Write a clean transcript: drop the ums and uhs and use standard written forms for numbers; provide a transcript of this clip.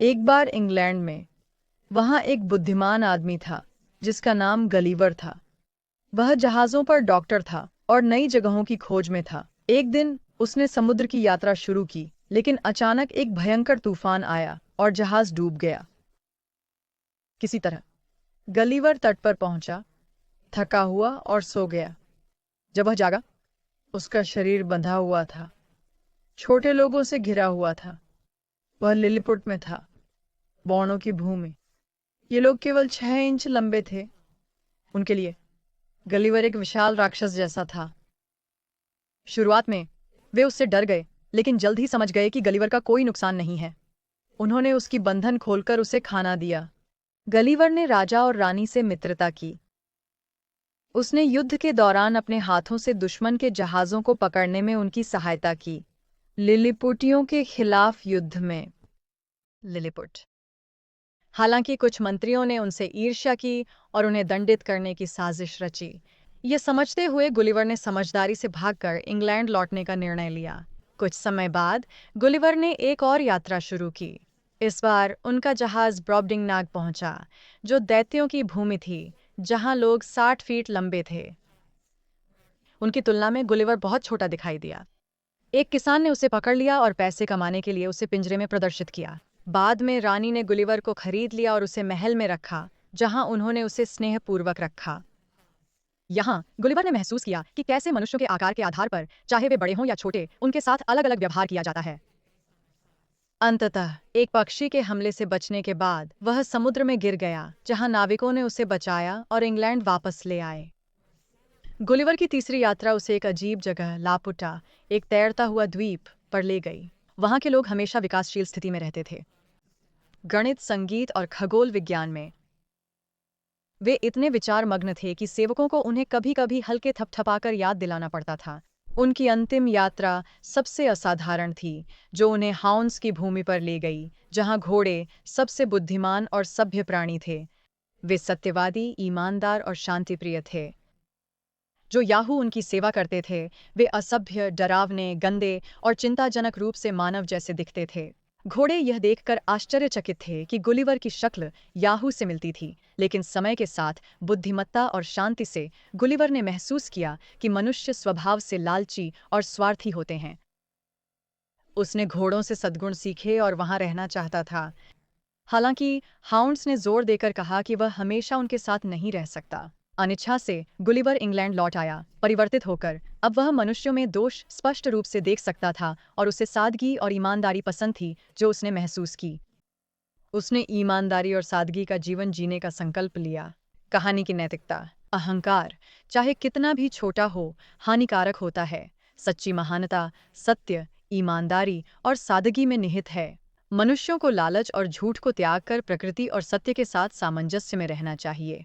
एक बार इंग्लैंड में वहां एक बुद्धिमान आदमी था जिसका नाम गलीवर था। वह जहाजों पर डॉक्टर था और नई जगहों की खोज में था। एक दिन उसने समुद्र की यात्रा शुरू की, लेकिन अचानक एक भयंकर तूफान आया और जहाज डूब गया। किसी तरह गलीवर तट पर पहुंचा, थका हुआ और सो गया। जब वह जागा, उसका शरीर बंधा हुआ था, छोटे लोगों से घिरा हुआ था। वह लिलीपुट में था, बौनों की भूमि। ये लोग केवल 6 इंच लंबे थे। उनके लिए गलीवर एक विशाल राक्षस जैसा था। शुरुआत में वे उससे डर गए, लेकिन जल्द ही समझ गए कि गलीवर का कोई नुकसान नहीं है। उन्होंने उसकी बंधन खोलकर उसे खाना दिया। गलीवर ने राजा और रानी से मित्रता की। उसने युद्ध के दौरान अपने हाथों से दुश्मन के जहाज़ों को पकड़ने में उनकी सहायता की। लिलीपुटियों के खिलाफ युद्ध में लिलीपुट। हालांकि कुछ मंत्रियों ने उनसे ईर्ष्या की और उन्हें दंडित करने की साजिश रची। ये समझते हुए गुलिवर ने समझदारी से भागकर इंग्लैंड लौटने का निर्णय लिया। कुछ समय बाद गुलिवर ने एक और यात्रा शुरू की। इस बार उनका जहाज ब्रॉबडिंगनाग पहुंचा, जो दैत्यों की भूमि थी, जहां लोग 60 फीट लंबे थे। उनकी तुलना में गुलिवर बहुत छोटा दिखाई दिया। एक किसान ने उसे पकड़ लिया और पैसे कमाने के लिए उसे पिंजरे में प्रदर्शित किया। बाद में रानी ने गुलिवर को खरीद लिया और उसे महल में रखा, जहां उन्होंने उसे स्नेहपूर्वक रखा। यहाँ गुलिवर ने महसूस किया कि कैसे मनुष्यों के आकार के आधार पर, चाहे वे बड़े हों या छोटे, उनके साथ अलग अलग व्यवहार किया जाता है। अंततः एक पक्षी के हमले से बचने के बाद वह समुद्र में गिर गया, जहां नाविकों ने उसे बचाया और इंग्लैंड वापस ले आए। गुलिवर की तीसरी यात्रा उसे एक अजीब जगह लापुटा, एक तैरता हुआ द्वीप, पर ले गई। वहां के लोग हमेशा विकासशील स्थिति में रहते थे। गणित, संगीत और खगोल विज्ञान में वे इतने विचार मग्न थे कि सेवकों को उन्हें कभी-कभी हल्के थपथपाकर याद दिलाना पड़ता था। उनकी अंतिम यात्रा सबसे असाधारण थी, जो उन्हें हाउंस की भूमि पर ले गई, जहां घोड़े सबसे बुद्धिमान और सभ्य प्राणी थे। वे सत्यवादी, ईमानदार और शांतिप्रिय थे। जो याहू उनकी सेवा करते थे, वे असभ्य, डरावने, गंदे और चिंताजनक रूप से मानव जैसे दिखते थे। घोड़े यह देखकर आश्चर्यचकित थे कि गुलिवर की शक्ल याहू से मिलती थी, लेकिन समय के साथ बुद्धिमत्ता और शांति से गुलिवर ने महसूस किया कि मनुष्य स्वभाव से लालची और स्वार्थी होते हैं। उसने घोड़ों से सद्गुण सीखे और वहां रहना चाहता था। हालांकि हाउंड्स ने जोर देकर कहा कि वह हमेशा उनके साथ नहीं रह सकता। अनिच्छा से गुलिवर इंग्लैंड लौट आया, परिवर्तित होकर। अब वह मनुष्यों में दोष स्पष्ट रूप से देख सकता था और उसे सादगी और ईमानदारी पसंद थी, जो उसने महसूस की। उसने ईमानदारी और सादगी का जीवन जीने का संकल्प लिया। कहानी की नैतिकता। अहंकार, चाहे कितना भी छोटा हो, हानिकारक होता है। सच्ची महानता, सत्य, ईमानदारी और सादगी में निहित है। मनुष्यों को लालच और झूठ को त्याग कर प्रकृति और सत्य के साथ सामंजस्य में रहना चाहिए।